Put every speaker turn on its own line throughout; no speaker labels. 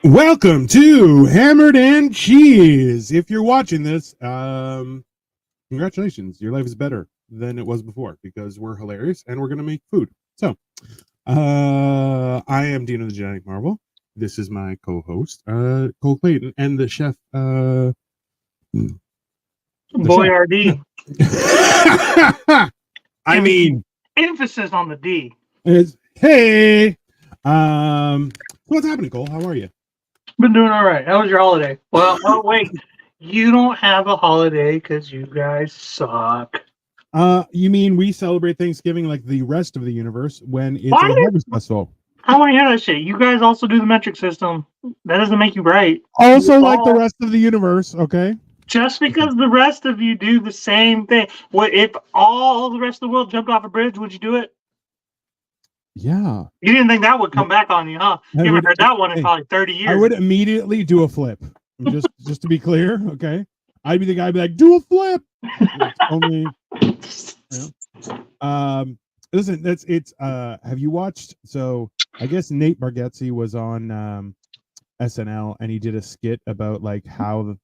Welcome to Hammered and Cheese. If you're watching this, congratulations. Your life is better than it was before because we're hilarious and we're going to make food. So, I am Dino the Genetic Marvel. This is my co-host, Cole Clayton, and the chef,
Boyardee.
I mean,
emphasis on the D.
Hey, what's happening, Cole? How are you?
Been doing all right. How was your holiday? Well, oh wait, you don't have a holiday because you guys suck.
You mean we celebrate Thanksgiving like the rest of the universe when it's
Why?
a harvest festival?
How do I hear that shit? You guys also do the metric system. That doesn't make you right.
Also, like the rest of the universe, okay?
Just because the rest of you do the same thing. What if all the rest of the world jumped off a bridge? Would you do it?
Yeah.
You didn't think that would come back on you, huh? You haven't heard that one in probably 30 years.
I would immediately do a flip. Just to be clear, okay? I'd be the guy, be like, do a flip. Only. Listen, it's have you watched? So I guess Nate Bargatze was on SNL and he did a skit about like how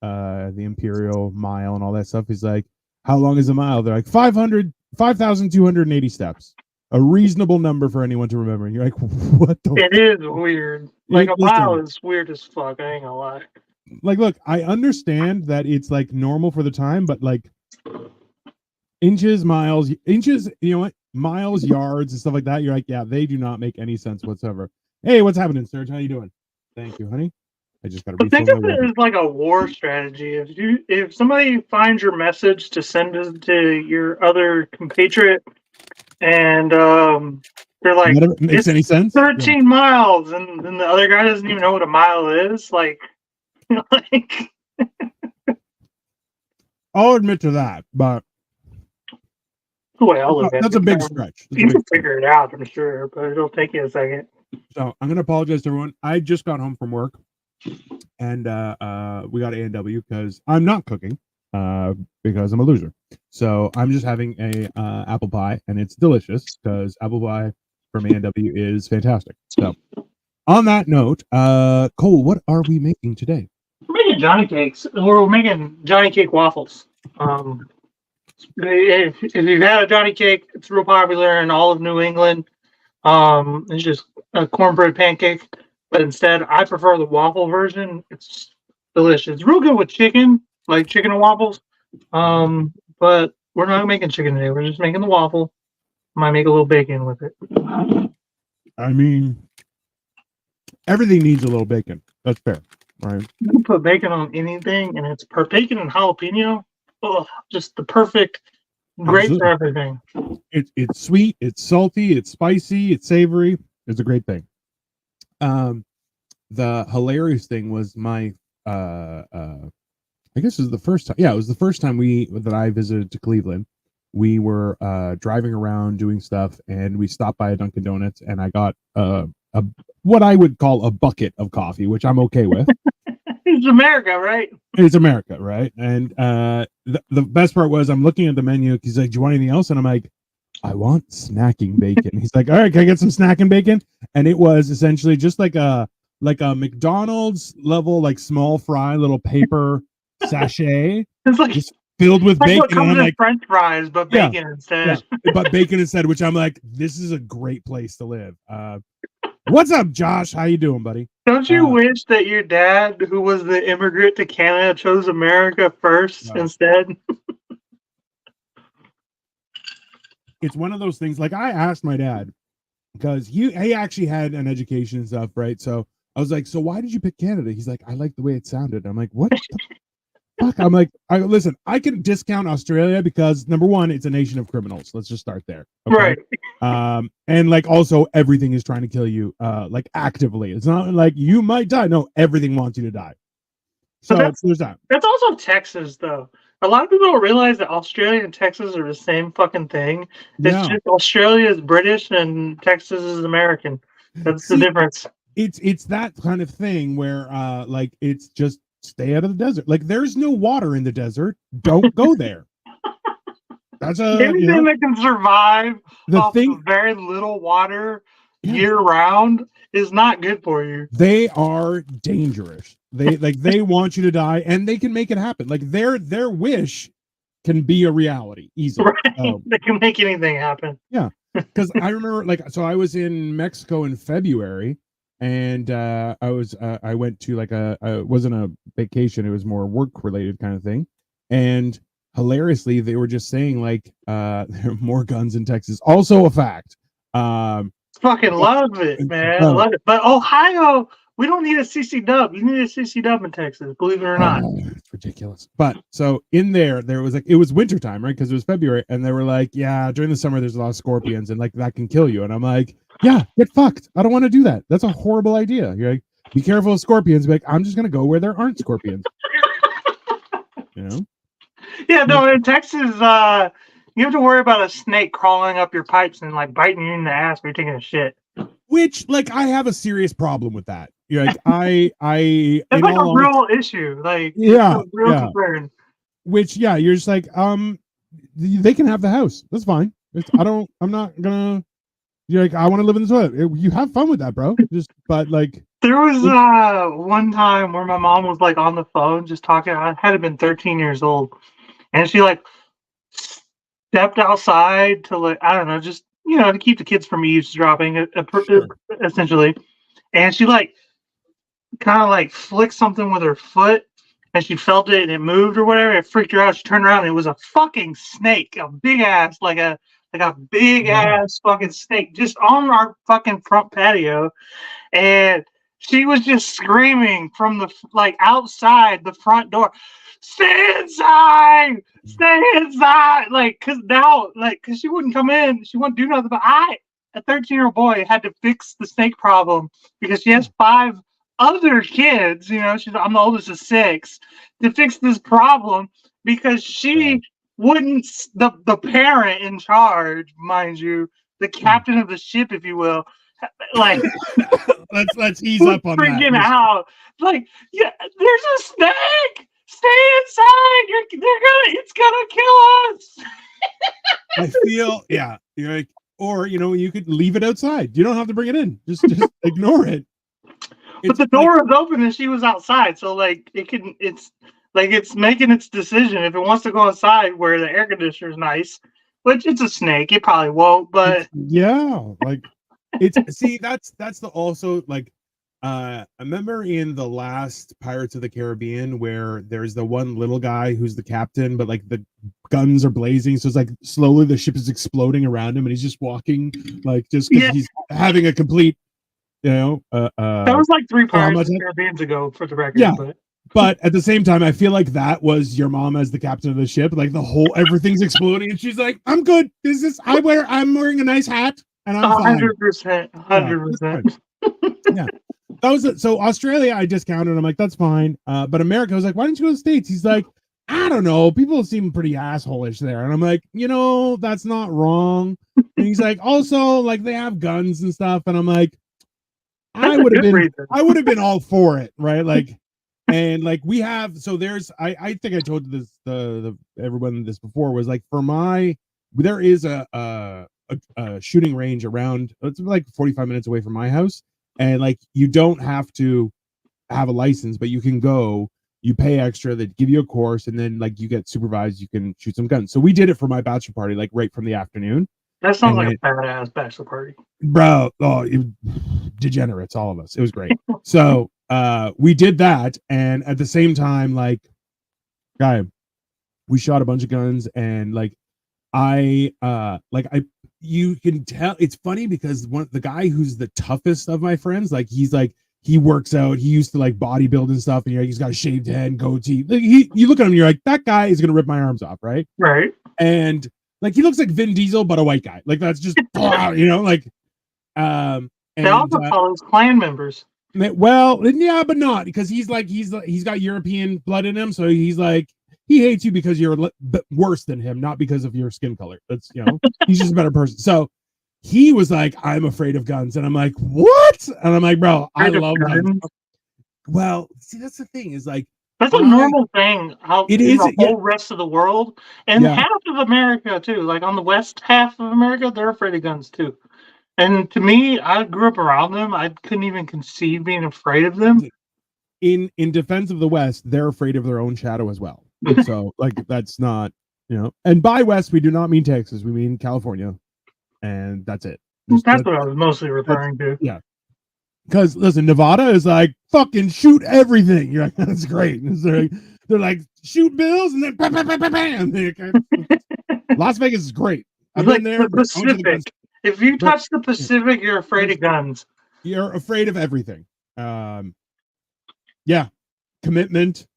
the Imperial Mile and all that stuff. He's like, how long is a mile? They're like 5,280 steps. A reasonable number for anyone to remember. And you're like, what the
It is weird. Like a mile is weird as fuck, I ain't gonna lie.
Like, look, I understand that it's like normal for the time, but like inches, miles, you know what? Miles, yards, and stuff like that. You're like, yeah, they do not make any sense whatsoever. Hey, what's happening, Serge? How you doing? Thank you, honey. I just got to
think of it as like a war strategy. If somebody finds your message to send it to your other compatriot, and they're like,
makes any sense?
13 miles, and then the other guy doesn't even know what a mile is. Like, like.
I'll admit to that, but that's a big stretch.
You can figure it out, I'm sure, but it'll take you a second.
So I'm gonna apologize to everyone. I just got home from work, and we got A&W because I'm not cooking, because I'm a loser. So I'm just having a apple pie, and it's delicious because apple pie from A&W is fantastic. So on that note, Cole, what are we making today?
We're making Johnny cakes. We're making Johnny cake waffles. If you've had a Johnny cake, it's real popular in all of New England. It's just a cornbread pancake, but instead, I prefer the waffle version. It's delicious. It's real good with chicken, like chicken and waffles. But we're not making chicken today. We're just making the waffle. Might make a little bacon with it.
I mean, everything needs a little bacon. That's fair, right?
You can put bacon on anything, and it's bacon and jalapeno. Oh, just the perfect, great for everything.
It's sweet, it's salty, it's spicy, it's savory. It's a great thing. The hilarious thing was my I guess it was the first time. Yeah, it was the first time that I visited to Cleveland. We were driving around doing stuff, and we stopped by a Dunkin' Donuts, and I got what I would call a bucket of coffee, which I'm okay with.
It's America, right?
It's America, right? And the best part was I'm looking at the menu. He's like, "Do you want anything else?" And I'm like, "I want snacking bacon." He's like, "All right, can I get some snacking bacon?" And it was essentially just like a McDonald's level, like small fry, little paper sachet,
it's like
just filled with bacon.
What comes in French fries, but bacon instead.
Yeah, but bacon instead, which I'm like, this is a great place to live. What's up, Josh? How you doing, buddy?
Don't you wish that your dad, who was the immigrant to Canada, chose America first instead?
It's one of those things. Like I asked my dad because he actually had an education and stuff, right? So I was like, "So why did you pick Canada?" He's like, "I like the way it sounded." I'm like, "What?" Fuck. I'm like, listen, I can discount Australia because number one, it's a nation of criminals. Let's just start there. Okay?
Right.
And like also everything is trying to kill you, like actively. It's not like you might die. No, everything wants you to die. So there's that.
That's also Texas, though. A lot of people don't realize that Australia and Texas are the same fucking thing. It's just Australia is British and Texas is American. That's the difference.
It's that kind of thing where like it's just stay out of the desert. Like there's no water in the desert. Don't go there. That's
Anything that can survive
the
off
thing.
of very little water
Yeah.
year round is not good for you.
They are dangerous. They want you to die, and they can make it happen. Like their wish can be a reality easily.
Right? They can make anything happen.
Yeah, because I remember, like, so I was in Mexico in February, and I went to like it wasn't a vacation, it was more work related kind of thing, and hilariously they were just saying like there are more guns in Texas. Also a fact.
Fucking love it, man. Love it. But Ohio, we don't need a CC dub. You need a CC dub in Texas, believe it or not.
It's ridiculous. But so in there was like, it was wintertime, right? Because it was February, and they were like, yeah, during the summer there's a lot of scorpions, and like that can kill you. And I'm like, yeah, get fucked. I don't want to do that. That's a horrible idea. You're like, be careful of scorpions. Be like, I'm just gonna go where there aren't scorpions. You know?
Yeah, no, in Texas, you have to worry about a snake crawling up your pipes and like biting you in the ass when you're taking a shit.
Which, like, I have a serious problem with that. You're like,
it's like a real issue. Like,
yeah,
real concern.
Which, yeah, you're just like, they can have the house. That's fine. I'm not gonna. You're like, I want to live in the toilet. You have fun with that, bro. But like,
there was one time where my mom was like on the phone just talking. I had been 13 years old, and she like stepped outside to like, I don't know, just to keep the kids from eavesdropping, essentially. And she like kind of like flicked something with her foot, and she felt it and it moved or whatever. It freaked her out. She turned around and it was a fucking snake, a big ass, like a big ass fucking snake, just on our fucking front patio. And she was just screaming from the like outside the front door, stay inside, like, because she wouldn't come in, she wouldn't do nothing. But a 13-year-old boy, had to fix the snake problem because she has 5 other kids. I'm the oldest of 6, to fix this problem because she wouldn't. The parent in charge, mind you, the captain of the ship, if you will, like.
let's ease up on that.
Freaking out, like, yeah, there's a snake. Stay inside. It's gonna kill us.
I feel, yeah. You're like, or you could leave it outside. You don't have to bring it in. Just ignore it.
But the door was open and she was outside, so like it's making its decision if it wants to go inside where the air conditioner is nice, which it's a snake. It probably won't, but
yeah, like. That's the also like I remember in the last Pirates of the Caribbean where there's the one little guy who's the captain, but like the guns are blazing, so it's like slowly the ship is exploding around him and he's just walking like just because he's having a complete that
was like 3 Pirates of the Caribbean ago, for the record.
Yeah, but at the same time I feel like that was your mom as the captain of the ship, like everything's exploding and she's like, I'm good, I'm wearing a nice hat. And I'm
100%.
Yeah. That was it. So Australia, I discounted. I'm like, that's fine. But America, I was like, why don't you go to the States? He's like, I don't know. People seem pretty asshole-ish there. And I'm like, that's not wrong. And he's like, also, like, they have guns and stuff. And I'm like, I would have been all for it, right? Like, and like we have. So there's, I think I told this everyone this before, was like, there is a shooting range around, it's like 45 minutes away from my house, and like you don't have to have a license, but you can go, you pay extra, they give you a course, and then like you get supervised, you can shoot some guns. So we did it for my bachelor party, like right from the afternoon.
That sounds like a badass bachelor party,
bro. Degenerates, all of us. It was great. So we did that, and at the same time, like, we shot a bunch of guns, and like you can tell. It's funny because the guy who's the toughest of my friends, like he works out, he used to like bodybuild and stuff, and he's got a shaved head, goatee. Like, you look at him, you're like, that guy is gonna rip my arms off, right? And like he looks like Vin Diesel, but a white guy. Like that's just like
they also call us clan members.
Well, yeah, but not, because he's got European blood in him, so he's like, he hates you because you're worse than him, not because of your skin color. That's, he's just a better person. So he was like, I'm afraid of guns. And I'm like, what? And I'm like, bro, I love guns. Well, see, that's the thing, is like,
That's a normal thing out
It
in
is,
the
yeah,
whole rest of the world and
yeah.
half of America too. Like on the west half of America, they're afraid of guns too. And to me, I grew up around them. I couldn't even conceive being afraid of them.
In defense of the West, they're afraid of their own shadow as well. So like that's not, and by West we do not mean Texas, we mean California, and that's it.
That's what I was mostly referring to.
Yeah. Because listen, Nevada is like fucking shoot everything. You're like, that's great. They're like shoot bills and then bam, bam, bam, bam, bam. Las Vegas is great. I've been there.
The Pacific. If you touch the Pacific, you're afraid of guns.
You're afraid of everything. Yeah, commitment,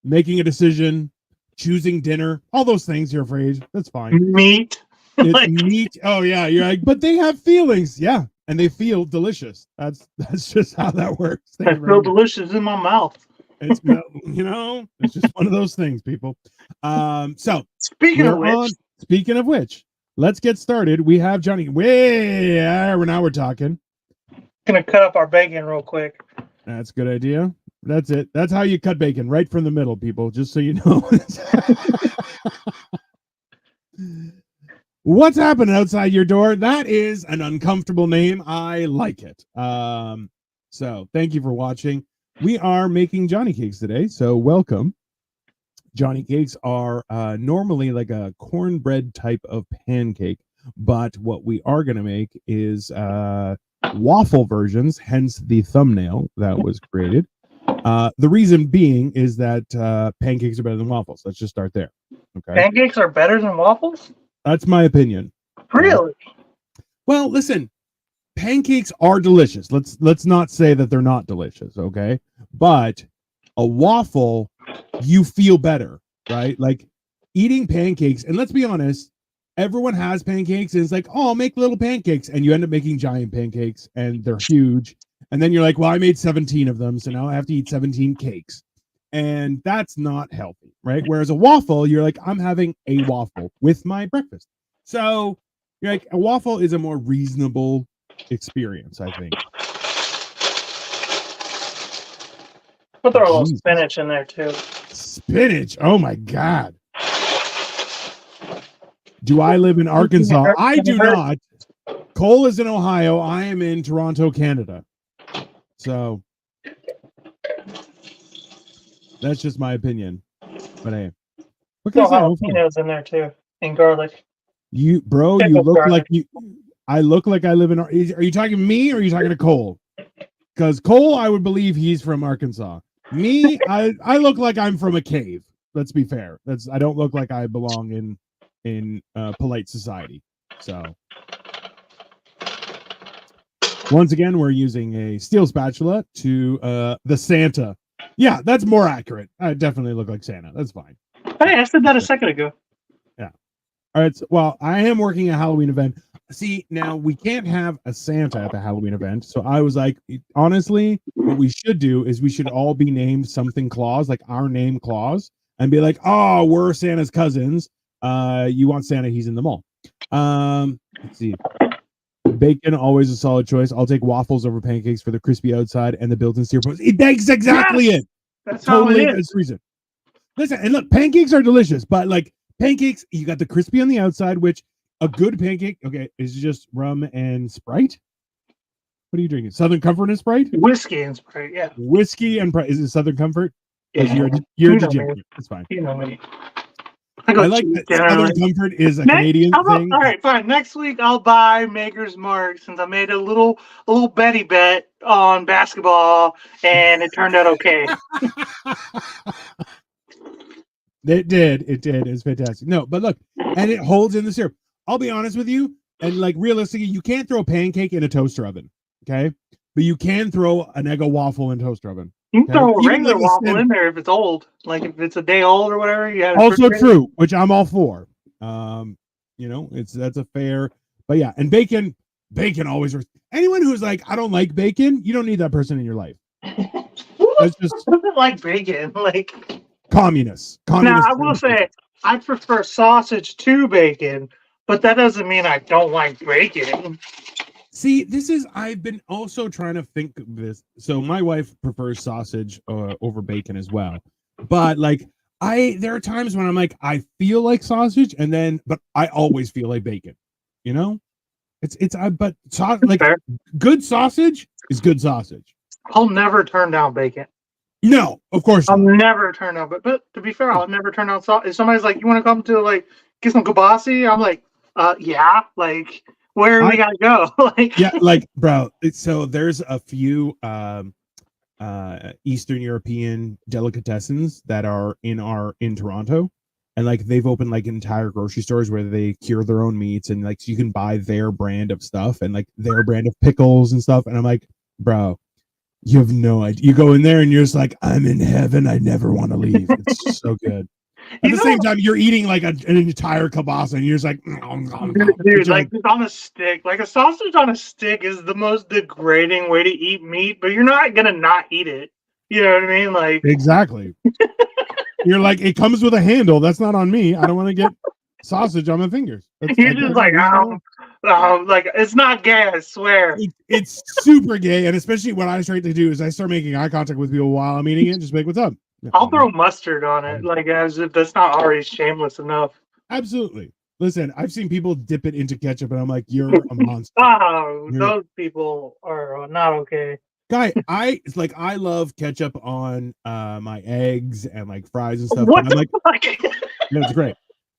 making a decision, choosing dinner, all those things. You're afraid. That's fine.
Meat.
It's meat. Oh yeah, you're like, but they have feelings. Yeah, and they feel delicious. That's just how that works.
I feel delicious in my mouth.
It's it's just one of those things, people. So
speaking of
which, let's get started. We have Johnny. Now we're talking.
Gonna cut up our bacon real quick.
That's a good idea. That's it. That's how you cut bacon, right from the middle, people. Just so you know. What's happening outside your door? That is an uncomfortable name. I like it. So thank you for watching. We are making Johnny cakes today, so welcome. Johnny cakes are normally like a cornbread type of pancake, but what we are going to make is waffle versions, hence the thumbnail that was created. The reason being is that pancakes are better than waffles. Let's just start there. Okay.
Pancakes are better than waffles?
That's my opinion.
Really?
Well, listen, pancakes are delicious. Let's not say that they're not delicious, okay? But a waffle, you feel better, right? Like eating pancakes, and let's be honest, everyone has pancakes, and it's like, oh, I'll make little pancakes, and you end up making giant pancakes, and they're huge. And then you're like, well, I made 17 of them, so now I have to eat 17 cakes. And that's not healthy, right? Whereas a waffle, you're like, I'm having a waffle with my breakfast. So you're like, a waffle is a more reasonable experience, I think.
We'll throw a little spinach in there too.
Spinach? Oh my God. Do I live in Arkansas? I do not. Cole is in Ohio. I am in Toronto, Canada. So that's just my opinion. But hey, what can I say?
Jalapenos in there too, and garlic.
You look garlic. Like you. I look like I live in. Are you talking to me or are you talking to Cole? Because Cole, I would believe he's from Arkansas. Me, I look like I'm from a cave. Let's be fair. I don't look like I belong in polite society. So once again, we're using a steel spatula to the Santa. Yeah, that's more accurate. I definitely look like Santa. That's fine.
Hey, I said that a second ago.
Yeah. All right. So, well, I am working a Halloween event. See, now we can't have a Santa at the Halloween event. So I was like, honestly, what we should do is we should all be named something Claus, like our name Claus, and be like, oh, we're Santa's cousins. You want Santa? He's in the mall. Let's see. Bacon, always a solid choice. I'll take waffles over pancakes for the crispy outside and the built-in syrup. That's exactly it.
That's totally
that's the reason. Listen, and look, pancakes are delicious, but like pancakes, you got the crispy on the outside, which a good pancake, okay, is just rum and Sprite. What are you drinking? Southern Comfort and Sprite?
Whiskey and Sprite, yeah.
Whiskey and is it Southern Comfort?
Yeah.
You're a degenerate. It's fine.
You know me.
I like that Southern Comfort is a Canadian thing.
All right, fine. Next week I'll buy Maker's Mark since I made a little Betty bet on basketball and it turned out okay.
It did. It's fantastic. No, but look, and it holds in the syrup. I'll be honest with you, and like realistically, you can't throw a pancake in a toaster oven, okay? But you can throw an Eggo waffle in a toaster oven.
You can throw a regular waffle in there if it's old, like if it's a day old or whatever. You have
also true, which I'm all for. That's a fair, but yeah, and bacon always works. Anyone who's like, I don't like bacon, you don't need that person in your life. That's just
doesn't like bacon, like
communists.
Now I will say I prefer sausage to bacon, but that doesn't mean I don't like bacon.
See, I've been also trying to think of this. So my wife prefers sausage over bacon as well. But like there are times when I'm like, I feel like sausage, but I always feel like bacon. You know, like
Fair.
good sausage is good sausage.
I'll never turn down bacon.
No, of course
I'll
not.
never turn down, but to be fair, I'll never turn down salt. If somebody's like, "You want to come to like get some kibasi?" I'm like, yeah. Like, where do we gotta go?" Like,
yeah, like bro. So there's a few Eastern European delicatessens that are in Toronto, and like they've opened like entire grocery stores where they cure their own meats, and like so you can buy their brand of stuff and like their brand of pickles and stuff. And I'm like, bro, you have no idea. You go in there and you're just like, I'm in heaven. I never want to leave. It's so good. At the same time, you're eating like an entire kielbasa, and you're just like,
dude, like on a stick, like a sausage on a stick is the most degrading way to eat meat, but you're not gonna not eat it. You know what I mean? Like,
exactly. You're like, it comes with a handle. That's not on me. I don't want to get sausage on my fingers.
You're just like, like it's not gay. I swear.
It's super gay, and especially what I try to do is I start making eye contact with people while I'm eating it. Just make what's up.
I'll throw mustard on it, like as if that's not already shameless enough.
Absolutely. Listen, I've seen people dip it into ketchup, and I'm like, you're a monster.
Those people are not okay.
Guy, I love ketchup on my eggs and like fries and stuff.
What
I'm like, no, it's great.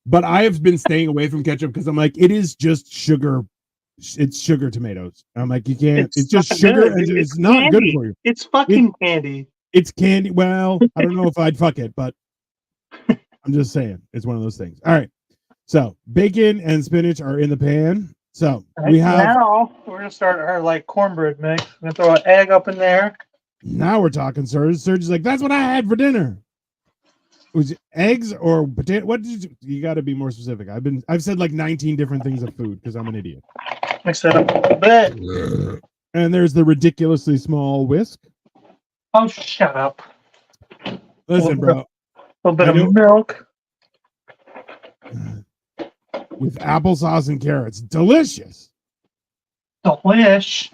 But I have been staying away from ketchup because I'm like, it is just sugar. It's sugar tomatoes. And I'm like, you can't. It's just sugar, and it's not
candy.
Good for you.
It's fucking candy.
It's candy. Well, I don't know if I'd fuck it, but I'm just saying it's one of those things. All right. So bacon and spinach are in the pan. So we have
now we're gonna start our like cornbread mix. We're gonna throw an egg up in there.
Now we're talking, Serge. Serge is like, that's what I had for dinner. Was it eggs or potato? What did you got to be more specific? I've said like 19 different things of food because I'm an idiot.
Mix it up a bit.
And there's the ridiculously small whisk.
Oh, shut up.
Listen, bro.
A little bit of milk.
With applesauce and carrots. Delicious.
Delish.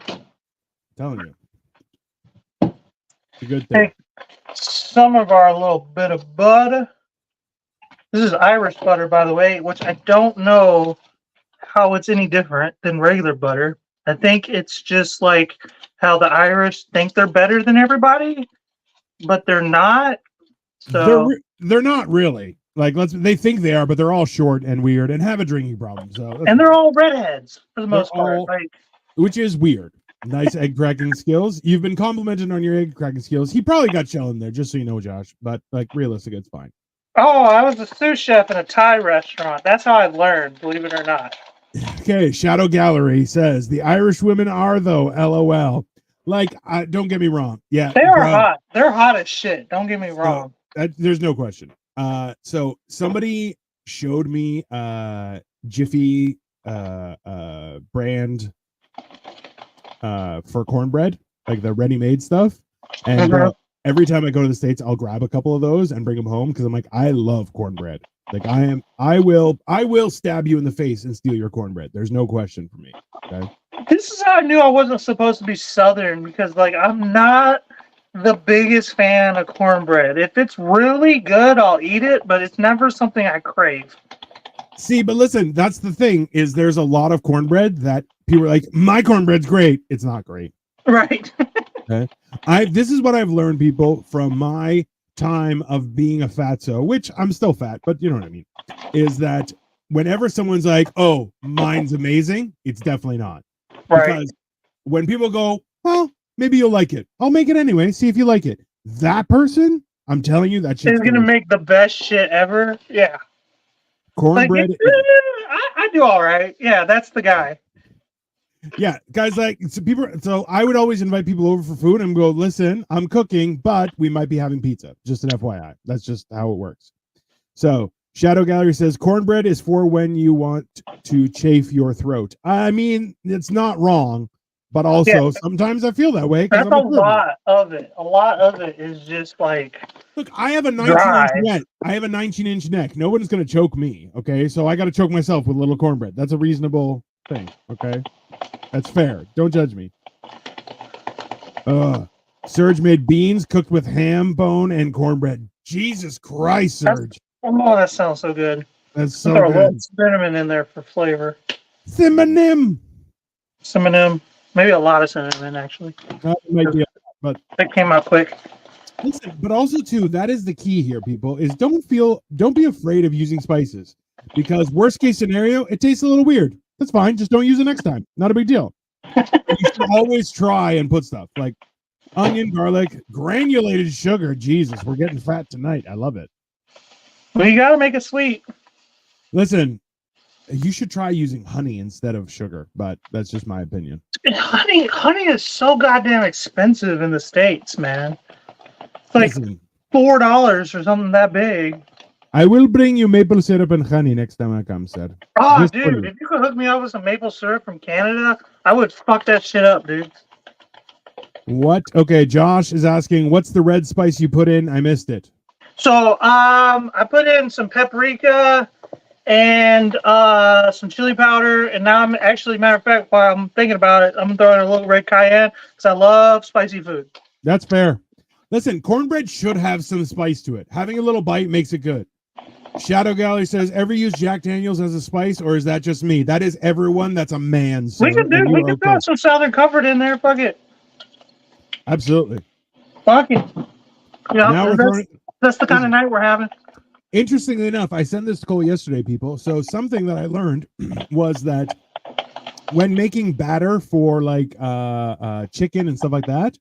I'm telling you. It's a good thing.
Take some of our little bit of butter. This is Irish butter, by the way, which I don't know how it's any different than regular butter. I think it's just like how the Irish think they're better than everybody, but they're not. So
they're not really. Like they think they are, but they're all short and weird and have a drinking problem. So
and they're all redheads for the most part,
which is weird. Nice egg cracking skills. You've been complimented on your egg cracking skills. He probably got shell in there, just so you know, Josh. But like realistic, it's fine.
Oh, I was a sous chef in a Thai restaurant. That's how I learned, believe it or not.
Okay, Shadow Gallery says the Irish women are though. LOL. Like, don't get me wrong. Yeah,
they are hot. They're hot as shit. Don't get me wrong.
There's no question. So somebody showed me Jiffy brand for cornbread, like the ready-made stuff. And every time I go to the States, I'll grab a couple of those and bring them home because I'm like, I love cornbread. Like I will stab you in the face and steal your cornbread. There's no question for me. Okay.
This is how I knew I wasn't supposed to be Southern because like I'm not the biggest fan of cornbread. If it's really good, I'll eat it, but it's never something I crave.
See, but listen, that's the thing is there's a lot of cornbread that people are like, my cornbread's great. It's not great.
Right.
Okay. This is what I've learned, people, from my time of being a fatso, which I'm still fat, but you know what I mean, is that whenever someone's like, oh, mine's amazing, it's definitely not.
Right.
Because when people go, well, maybe you'll like it. I'll make it anyway. See if you like it. That person, I'm telling you, that shit's
gonna make the best shit ever. Yeah.
Cornbread.
Like, I do all right. Yeah, that's the guy.
Yeah, guys, like so I would always invite people over for food and go, listen, I'm cooking, but we might be having pizza. Just an FYI. That's just how it works. So Shadow Gallery says cornbread is for when you want to chafe your throat. I mean, it's not wrong, but also sometimes I feel that way.
That's a lot of it. A lot of it is just like,
look, I have a 19-inch neck. I have a 19-inch neck. No one's going to choke me, okay? So I got to choke myself with a little cornbread. That's a reasonable thing, okay? That's fair. Don't judge me. Serge made beans cooked with ham bone and cornbread. Jesus Christ, Serge.
Oh, that sounds so good.
That's so
Throw a little
good.
cinnamon in there for flavor.
Cinnamon.
Cinnamon, maybe a lot of cinnamon actually.
That might be, but
It came out quick.
listen, but also too, that is the key here, people, is don't be afraid of using spices, because worst case scenario, it tastes a little weird. That's fine. Just don't use it next time. Not a big deal. You should always try and put stuff like onion, garlic, granulated sugar. Jesus, we're getting fat tonight. I love it.
Well, you gotta make it sweet.
Listen, you should try using honey instead of sugar, but that's just my opinion.
Honey is so goddamn expensive in the States, man. It's like
Listen,
$4 for something that big.
I will bring you maple syrup and honey next time I come, sir.
Oh,
Just for
dude,
you.
if you could hook me up with some maple syrup from Canada, I would fuck that shit up, dude.
What? Okay, Josh is asking, what's the red spice you put in? I missed it.
So, I put in some paprika and some chili powder, and now I'm actually, matter of fact, while I'm thinking about it, I'm throwing a little red cayenne because I love spicy food.
That's fair. Listen, cornbread should have some spice to it. Having a little bite makes it good. Shadow Gallery says, ever use Jack Daniels as a spice, or is that just me? That is everyone that's a man.
We can throw some Southern Comfort in there. Fuck it.
Absolutely.
Fuck it. Yeah,
Now
that's the kind of night we're having.
Interestingly enough, I sent this to Cole yesterday, people. So something that I learned was that when making batter for like chicken and stuff like that,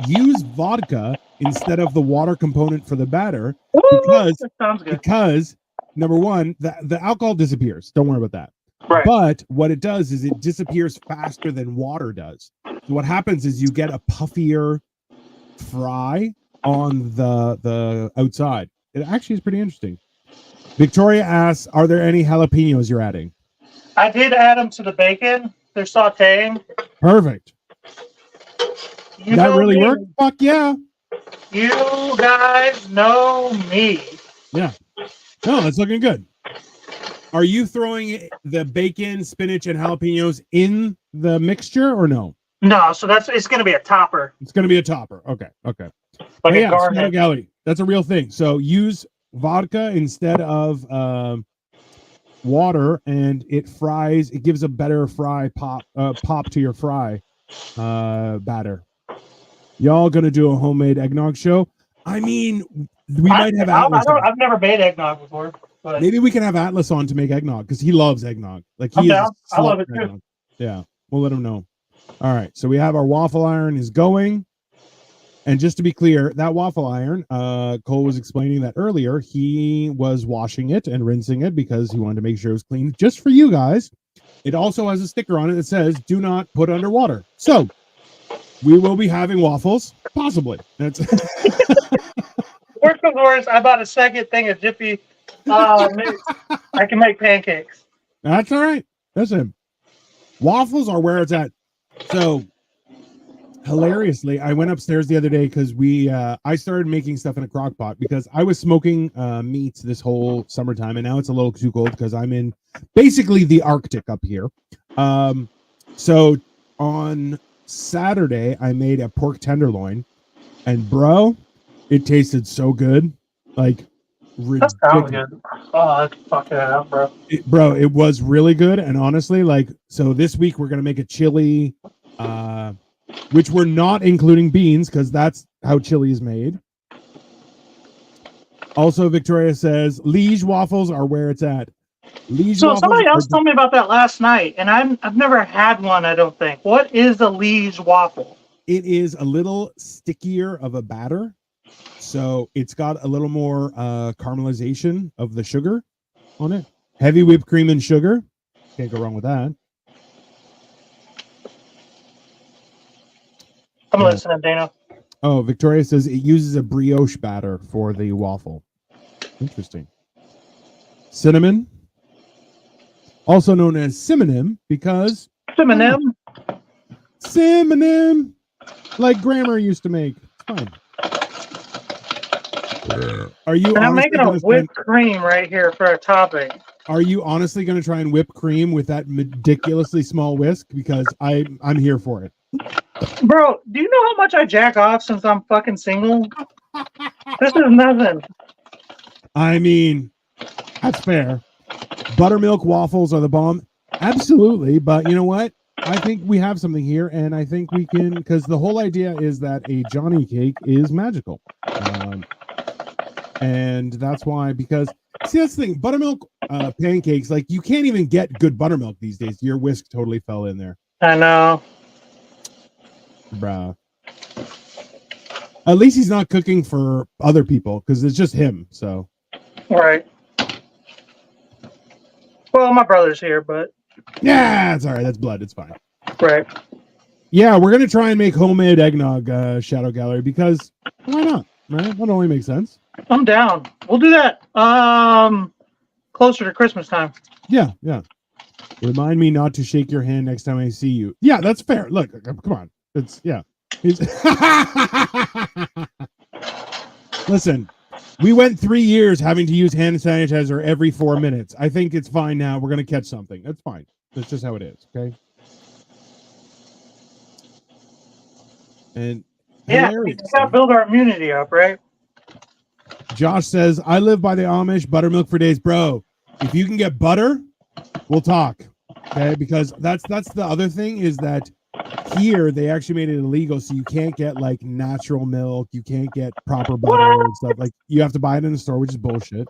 use vodka instead of the water component for the batter. Because,
that sounds good.
Because number one, the alcohol disappears. Don't worry about that.
Right.
But what it does is it disappears faster than water does. So what happens is you get a puffier fry on the outside. It actually is pretty interesting. Victoria asks, are there any jalapenos you're adding?
I did add them to the bacon. They're sauteing.
Perfect. That really worked? Fuck yeah.
You guys know me.
Yeah. No, that's looking good. Are you throwing the bacon, spinach, and jalapenos in the mixture or no?
No, so it's going to be a topper.
It's going to be a topper. Okay.
Like
a
garnish.
Shadow Gallery. That's a real thing. So use vodka instead of water, and it fries. It gives a better fry pop to your fry batter. Y'all gonna do a homemade eggnog show? I mean, we might have Atlas.
I've never made eggnog before. But
maybe we can have Atlas on to make eggnog because he loves eggnog. Like
I love it
eggnog.
too.
Yeah, we'll let him know. All right, so we have our waffle iron is going. And just to be clear, that waffle iron, Cole was explaining that earlier, he was washing it and rinsing it because he wanted to make sure it was clean. Just for you guys, it also has a sticker on it that says, do not put underwater. So we will be having waffles, possibly. That's
Worst comes worst, I bought a second thing of Jiffy. I can make pancakes.
That's all right. Listen, waffles are where it's at. So hilariously, I went upstairs the other day because I started making stuff in a crock pot because I was smoking meats this whole summertime, and now it's a little too cold because I'm in basically the Arctic up here. So on Saturday, I made a pork tenderloin, and bro, it tasted so good, like ridiculous.
That sounds good. Oh, I'd fuck it up, bro.
It was really good, and honestly, like, so this week we're gonna make a chili. Which we're not including beans because that's how chili is made. Also, Victoria says Liege waffles are where it's at.
So somebody else told me about that last night, and I've never had one. I don't think. What is a Liege waffle?
It is a little stickier of a batter, so it's got a little more caramelization of the sugar on it. Heavy whipped cream and sugar. Can't go wrong with that.
I'm listening, Dana.
Oh, Victoria says it uses a brioche batter for the waffle. Interesting. Cinnamon, also known as synonym, because
synonym,
like grammar used to make. It's fine. Are you?
And I'm making a whipped cream right here for a topping.
Are you honestly going to try and whip cream with that ridiculously small whisk? Because I'm here for it.
Bro, do you know how much I jack off since I'm fucking single? This is nothing.
I mean, that's fair. Buttermilk waffles are the bomb. Absolutely. But you know what? I think we have something here, and I think we can, because the whole idea is that a Johnny cake is magical. And that's why, because, see, that's the thing. Buttermilk pancakes, like, you can't even get good buttermilk these days. Your whisk totally fell in there.
I know.
Bruh. At least he's not cooking for other people, because it's just him, so.
Right. Well, my brother's here, but
Yeah, it's all right. That's blood. It's fine.
right.
Yeah, we're gonna try and make homemade eggnog, Shadow Gallery, because why not? Right? That only makes sense.
I'm down. We'll do that. Closer to Christmas time.
Yeah. Remind me not to shake your hand next time I see you. Yeah, that's fair. Look, come on. It's Listen, we went 3 years having to use hand sanitizer every 4 minutes. I think it's fine now. We're gonna catch something. That's fine. That's just how it is. Okay. And
yeah, we gotta build our immunity up, right?
Josh says, I live by the Amish, buttermilk for days. Bro, if you can get butter, we'll talk. Okay, because that's the other thing, is that here they actually made it illegal, so you can't get like natural milk, you can't get proper butter and stuff. Like, you have to buy it in the store, which is bullshit.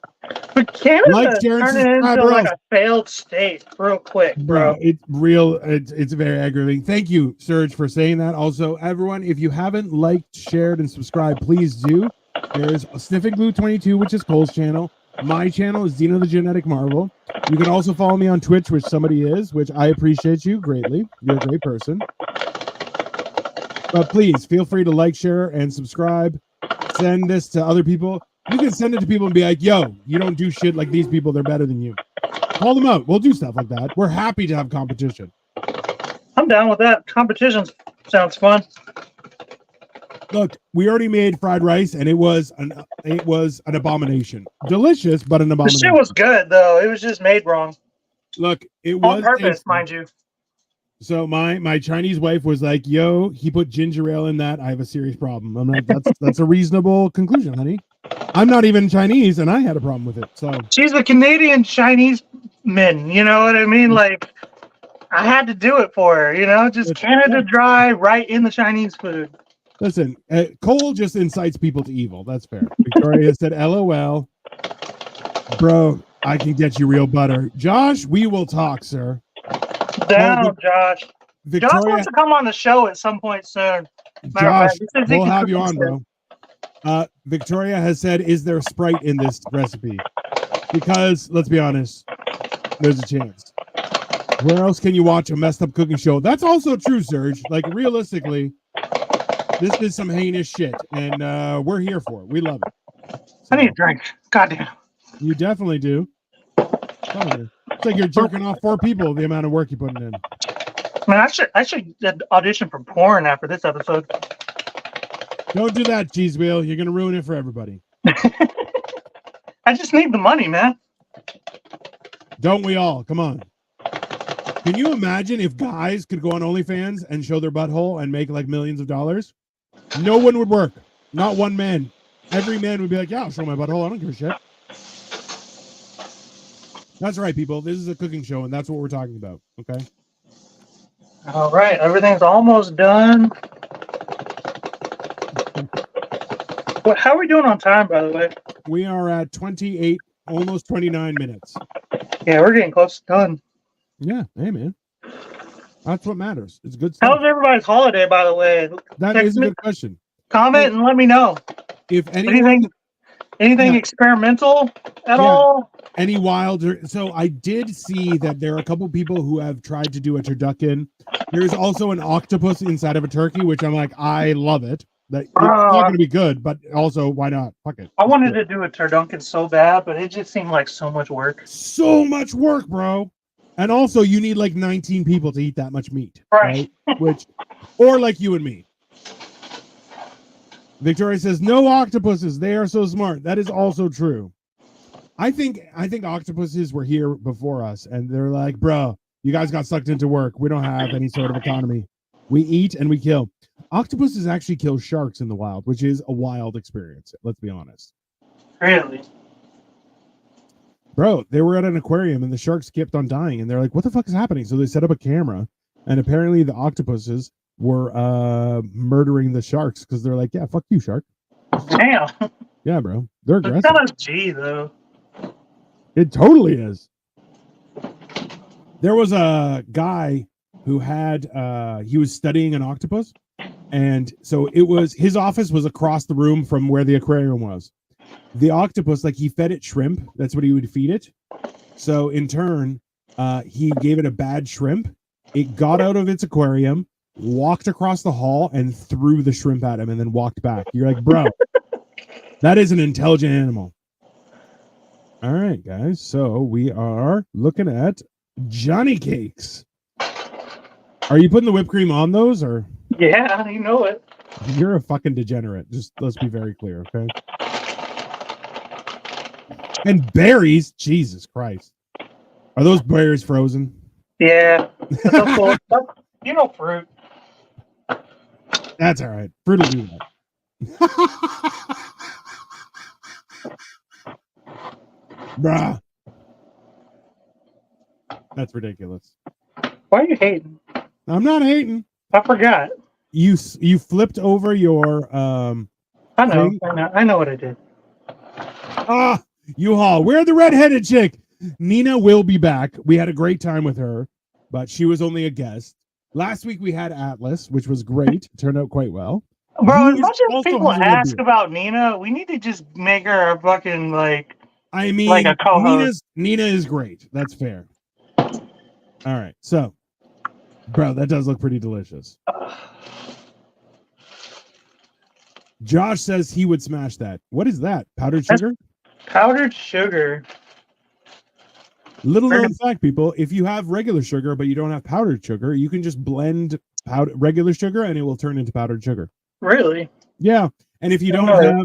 But Canada
Like,
turning into like a failed state real quick, bro.
It's real. It's very aggravating. Thank you, Serge, for saying that. Also, everyone, if you haven't liked, shared, and subscribed, please do. There's Sniffing Glue 22, which is Cole's channel. My channel is Dino the Genetic Marvel. You can also follow me on Twitch, which somebody is, which I appreciate you greatly. You're a great person. But please feel free to like, share, and subscribe. Send this to other people. You can send it to people and be like, yo, you don't do shit like these people. They're better than you. Call them out. We'll do stuff like that. We're happy to have competition.
I'm down with that. Competition sounds fun.
Look, we already made fried rice, and it was an abomination. Delicious, but an abomination.
The shit was good, though. It was just made wrong.
Look, it was
on purpose,
tasty.
mind you.
So my Chinese wife was like, "Yo, he put ginger ale in that. I have a serious problem." I'm like, "That's a reasonable conclusion, honey. I'm not even Chinese, and I had a problem with it." So
she's a Canadian Chinese man. You know what I mean? Like, I had to do it for her. You know, just Canada Dry right in the Chinese food.
Listen, Cole just incites people to evil. That's fair. Victoria said, "LOL, bro. I can get you real butter." Josh, we will talk, sir.
Down, Josh.
Victoria,
Josh wants to come on the show at some point soon.
Josh, we'll have you on, bro. Victoria has said, "Is there Sprite in this recipe?" Because let's be honest, there's a chance. Where else can you watch a messed up cooking show? That's also true, Serge. Like, realistically, this is some heinous shit, and we're here for it. We love it. So,
I need a drink. Goddamn.
You definitely do. It's like you're jerking off 4 people the amount of work you're putting in.
Man, I should audition for porn after this episode.
Don't do that, Cheese Wheel. You're gonna ruin it for everybody.
I just need the money, man.
Don't we all? Come on. Can you imagine if guys could go on OnlyFans and show their butthole and make like millions of dollars? No one would work. Not one man. Every man would be like, "Yeah, I'll show my butthole. I don't give a shit." That's right, people. This is a cooking show, and that's what we're talking about. Okay.
All right, everything's almost done. What? How are we doing on time, by the way?
We are at 28, almost 29 minutes.
Yeah, we're getting close to done.
Yeah, hey man, that's what matters. It's good stuff.
How's everybody's holiday, by the way?
That is a good question.
Comment and let me know.
If anyone,
anything experimental at all?
Any wilder? So I did see that there are a couple people who have tried to do a turducken. There's also an octopus inside of a turkey, which I'm like, I love it. That it's not going to be good, but also why not? Fuck it.
I wanted to do a turducken so bad, but it just seemed like so much work.
So much work, bro. And also, you need like 19 people to eat that much meat,
right?
Which, or like you and me. Victoria says, "No octopuses. They are so smart." That is also true. I think octopuses were here before us, and they're like, "Bro, you guys got sucked into work. We don't have any sort of economy. We eat and we kill." octopuses actually kill sharks in the wild, which is a wild experience. Let's be honest.
Really?
Bro, they were at an aquarium and the sharks kept on dying, and they're like, "What the fuck is happening?" So they set up a camera, and apparently the octopuses were murdering the sharks because they're like, "Yeah, fuck you, shark."
Damn.
Yeah, bro, they're
It's
aggressive.
kind of G though.
It totally is. There was a guy who had he was studying an octopus, and so it was his office was across the room from where the aquarium was. The octopus, like, he fed it shrimp. That's what he would feed it. So in turn, he gave it a bad shrimp. It got out of its aquarium, walked across the hall, and threw the shrimp at him, and then walked back. You're like, bro, that is an intelligent animal. All right, guys. So we are looking at Johnny cakes. Are you putting the whipped cream on those, or?
Yeah, you know it.
You're a fucking degenerate. Just let's be very clear, okay? And berries, Jesus Christ. Are those berries frozen?
Yeah. Cool. You know fruit.
That's all right. Fruit will do that. Bruh. That's ridiculous.
Why are you hating?
I'm not hating.
I forgot.
You flipped over your
I know.
thing.
I know what I did.
U-Haul. Where's the redheaded chick? Nina will be back. We had a great time with her, but she was only a guest. Last week we had Atlas, which was great. It turned out quite well.
Bro,
He
as much as
also
people
has a real
ask
beard.
about Nina, we need to just make her a fucking like
I mean,
like a co-host.
Nina is great. That's fair. All right. So, bro, that does look pretty delicious. Josh says he would smash that. What is that? Powdered sugar?
Powdered sugar.
Little known fact, people, if you have regular sugar but you don't have powdered sugar, you can just blend regular sugar and it will turn into powdered sugar.
Really?
Yeah. And if you don't have,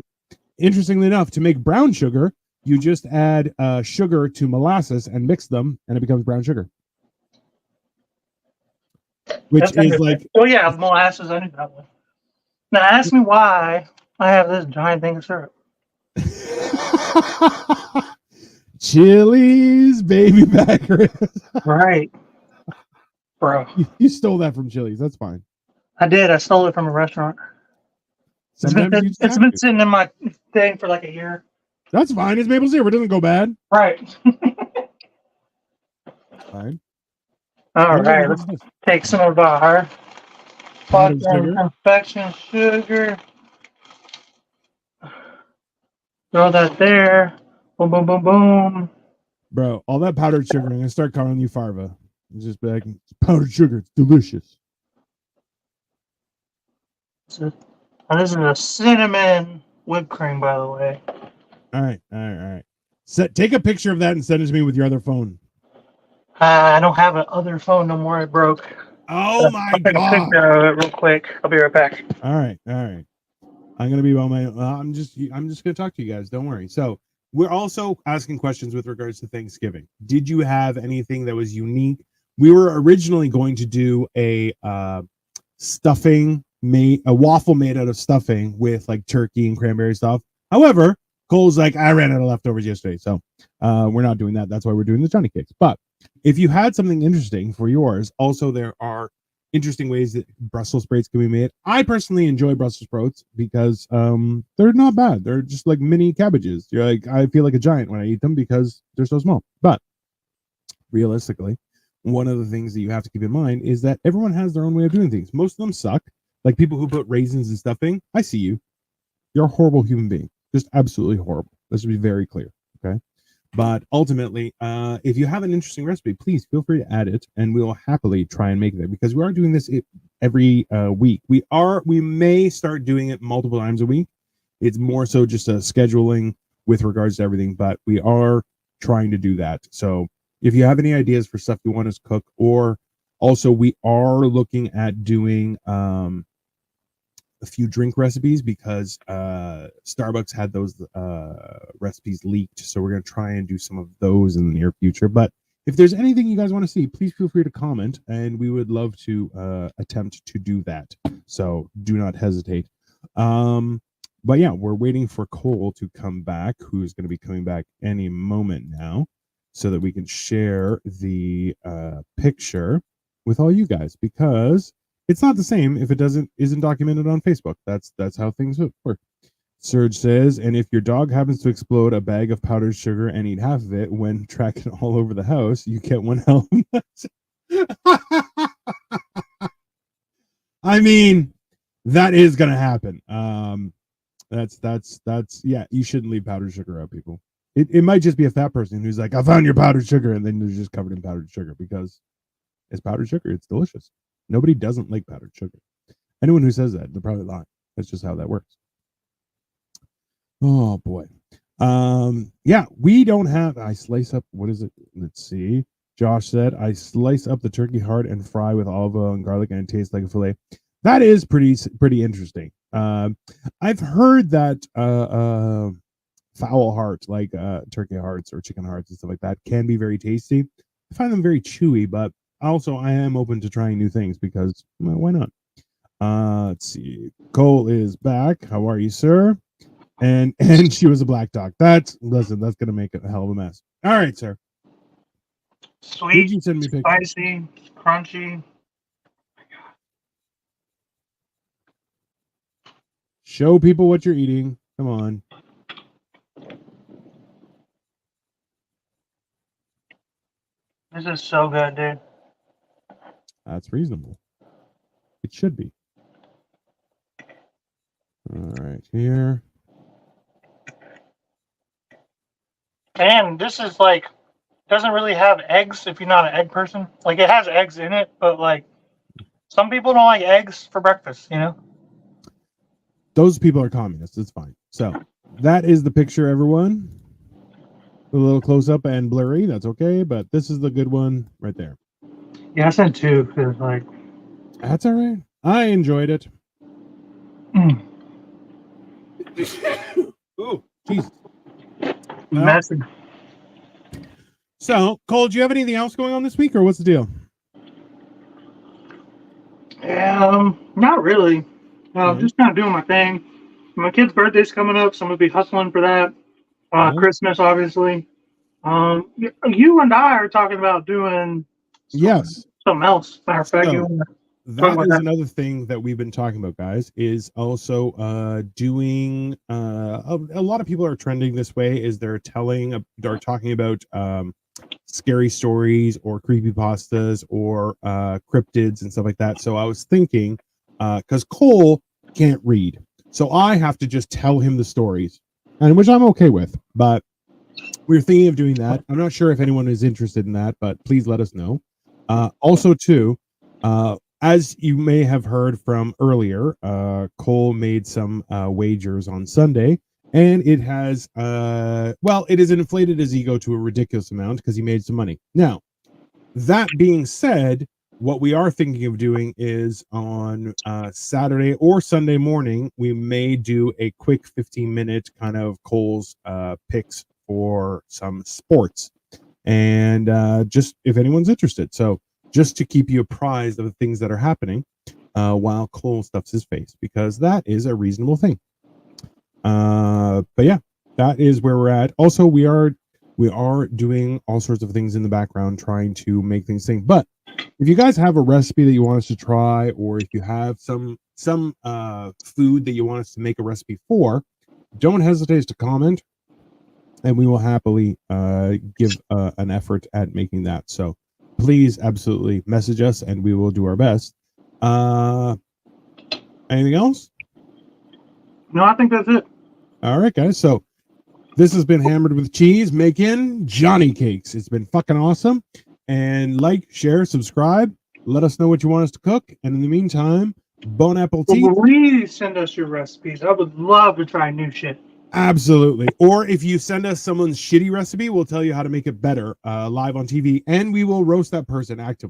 interestingly enough, to make brown sugar, you just add sugar to molasses and mix them and it becomes brown sugar. Which is like...
Oh yeah, molasses. I knew that one. Now ask me why I have this giant thing of syrup.
Chili's baby back ribs.
Right. Bro.
You stole that from Chili's. That's fine.
I did. I stole it from a restaurant. It's been sitting in my thing for like a year.
That's fine. It's maple syrup. It doesn't go bad.
Right.
Fine.
All right. Let's take some of our confection sugar. Throw that there. Boom, boom, boom, boom.
Bro, all that powdered sugar, I'm going to start calling you Farva. It's just be like, powdered sugar. It's delicious.
This is a cinnamon whipped cream, by the way.
All right. Take a picture of that and send it to me with your other phone.
I don't have an other phone no more. It broke.
Oh my God.
I'll take a picture of it real quick. I'll be right back.
All right. I'm going to be on my... I'm just going to talk to you guys. Don't worry. So we're also asking questions with regards to Thanksgiving. Did you have anything that was unique? We were originally going to do a stuffing, a waffle made out of stuffing with like turkey and cranberry stuff. However, Cole's like, I ran out of leftovers yesterday, so we're not doing that. That's why we're doing the Johnny cakes. But if you had something interesting for yours, also there are interesting ways that Brussels sprouts can be made. I personally enjoy Brussels sprouts because they're not bad. They're just like mini cabbages. You're like, I feel like a giant when I eat them because they're so small. But realistically, one of the things that you have to keep in mind is that everyone has their own way of doing things. Most of them suck. Like people who put raisins in stuffing, I see you. You're a horrible human being. Just absolutely horrible. Let's be very clear. Okay. But ultimately, if you have an interesting recipe, please feel free to add it, and we will happily try and make it, because we are doing this every week. We may start doing it multiple times a week. It's more so just a scheduling with regards to everything, but we are trying to do that. So if you have any ideas for stuff you want us to cook, or also we are looking at doing a few drink recipes, because Starbucks had those recipes leaked, so we're going to try and do some of those in the near future. But if there's anything you guys want to see, please feel free to comment, and we would love to attempt to do that. So do not hesitate. But yeah, we're waiting for Cole to come back, who's going to be coming back any moment now, so that we can share the picture with all you guys, because it's not the same if it isn't documented on Facebook. That's how things work. Serge says, and if your dog happens to explode a bag of powdered sugar and eat half of it when tracking all over the house, you get one hell of a I mean, that is gonna happen. That's yeah, you shouldn't leave powdered sugar out, people. It might just be a fat person who's like, I found your powdered sugar, and then they're just covered in powdered sugar, because it's powdered sugar. It's delicious. Nobody doesn't like powdered sugar. Anyone who says that, they're probably lying. That's just how that works. Oh boy. Yeah, we don't have, I slice up, what is it? Let's see. Josh said, I slice up the turkey heart and fry with olive oil and garlic, and it tastes like a fillet. That is pretty interesting. I've heard that fowl hearts, like turkey hearts or chicken hearts and stuff like that, can be very tasty. I find them very chewy, but also I am open to trying new things, because, well, why not? Let's see. Cole is back. How are you, sir? And she was a black dog. That's gonna make a hell of a mess. All right, sir.
Sweet,
you send me
spicy, crunchy.
Show people what you're eating. Come on.
This is so good, dude.
That's reasonable. It should be. All right, here.
And this is like, doesn't really have eggs if you're not an egg person. Like, it has eggs in it, but like, some people don't like eggs for breakfast, you know?
Those people are communists. It's fine. So that is the picture, everyone. A little close up and blurry. That's okay, but this is the good one right there.
Yeah, I sent two, because like,
that's all right. I enjoyed it. Oh, Jesus.
Messy.
So, Cole, do you have anything else going on this week, or what's the deal?
Not really. Just kind of doing my thing. My kid's birthday's coming up, so I'm gonna be hustling for that. Christmas, obviously. You and I are talking about doing something else. Matter of fact,
that is another thing that we've been talking about, guys, is also doing a lot of people are trending this way, is they're talking about scary stories or creepypastas or cryptids and stuff like that. So I was thinking, because Cole can't read, so I have to just tell him the stories, and which I'm okay with, but we're thinking of doing that. I'm not sure if anyone is interested in that, but please let us know. Also too, as you may have heard from earlier, Cole made some wagers on Sunday, and it has, it has inflated his ego to a ridiculous amount because he made some money. Now, that being said, what we are thinking of doing is on Saturday or Sunday morning, we may do a quick 15-minute kind of Cole's picks for some sports, and just if anyone's interested. So just to keep you apprised of the things that are happening while Cole stuffs his face, because that is a reasonable thing. But yeah, that is where we're at. Also, we are doing all sorts of things in the background, trying to make things sing. But if you guys have a recipe that you want us to try, or if you have some food that you want us to make a recipe for, don't hesitate to comment, and we will happily give an effort at making that. So please absolutely message us, and we will do our best. Anything else?
No, I think that's it.
All right, guys. So this has been Hammered with Cheese, making Johnny Cakes. It's been fucking awesome. And like, share, subscribe. Let us know what you want us to cook. And in the meantime, bon appetit.
Please send us your recipes. I would love to try new shit.
Absolutely. Or if you send us someone's shitty recipe, we'll tell you how to make it better live on TV, and we will roast that person actively.